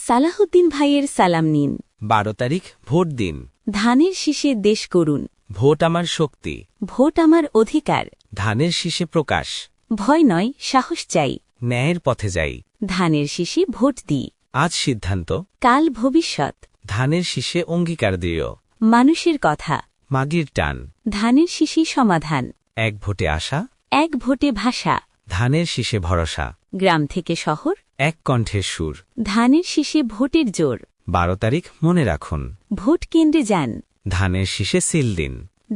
সালাহুদ্দিন ভাইয়ের সালাম নিন। 12 তারিখ ভোট দিন। ধানের শীষে দেশ করুন। ভোট আমার শক্তি, ভোট আমার অধিকার। ধানের শীষে প্রকাশ। ভয় নয়, সাহস চাই। ন্যায়ের পথে যাই, ধানের শীষে ভোট দিই। আজ সিদ্ধান্ত, কাল ভবিষ্যৎ। ধানের শীষে অঙ্গীকার দৃঢ়। মানুষের কথা, মাগির টান, ধানের শীষই সমাধান। এক ভোটে আশা, এক ভোটে ভাষা। ধানের শীষে ভরসা। গ্রাম থেকে শহর, এক কণ্ঠের সুর। ধানের শীষে ভোটের জোর। 12 তারিখ মনে রাখুন, ভোট কেন্দ্রে যান। ধানের শীষে সিল দিন।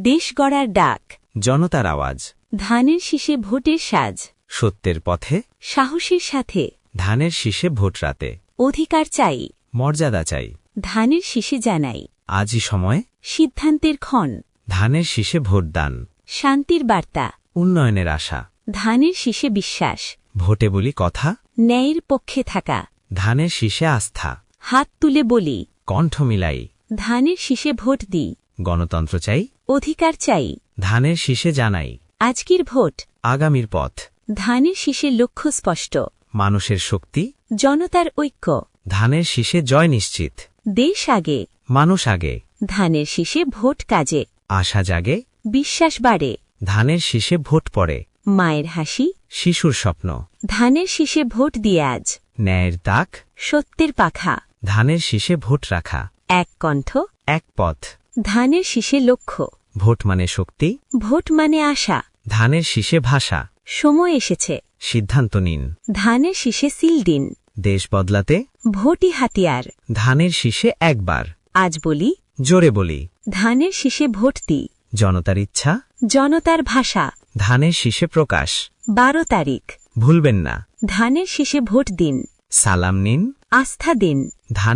দেশ গড়ার ডাক, জনতার আওয়াজ, ধানের শীষে ভোটের সাজ। সত্যের পথে, সাহসের সাথে, ধানের শীষে ভোট রাতে। অধিকার চাই, মর্যাদা চাই, ধানের শীষে জানাই। আজই সময়, সিদ্ধান্তের ক্ষণ, ধানের শীষে ভোটদান। শান্তির বার্তা, উন্নয়নের আশা, ধানের শীষে বিশ্বাস। ভোটে বলি কথা, ন্যায়ের পক্ষে থাকা, ধানের শীষে আস্থা। হাত তুলে বলি, কণ্ঠ মিলাই, ধানের শীষে ভোট দিই। গণতন্ত্র চাই, অধিকার চাই, ধানের শীষে জানাই। আজকের ভোট, আগামীর পথ, ধানের শীষে লক্ষ্য স্পষ্ট। মানুষের শক্তি, জনতার ঐক্য, ধানের শীষে জয় নিশ্চিত। দেশ আগে, মানুষ আগে, ধানের শীষে ভোট কাজে। আশা জাগে, বিশ্বাস বাড়ে, ধানের শীষে ভোট পড়ে। মায়ের হাসি, শিশুর স্বপ্ন, ধানের শীষে ভোট দিয়ে আজ। ন্যায়ের তাক, সত্যের পাখা, ধানের শীষে ভোট রাখা। এক কণ্ঠ, এক পথ, ধানের শীষে লক্ষ্য। ভোট মানে শক্তি, ভোট মানে আশা। ধানের শীষে ভাষা। সময় এসেছে, সিদ্ধান্ত নিন, ধানের শীষে সিল দিন। দেশ বদলাতে, ভোটই হাতিয়ার। ধানের শীষে একবার। আজ বলি, জোরে বলি, ধানের শীষে ভোট দিই। জনতার ইচ্ছা, জনতার ভাষা। ধানের শীষে প্রকাশ। 12 তারিখ, ভুলবেন না, ধানের শীষে ভোট দিন। সালাম নিন, আস্থা দিন। ধানের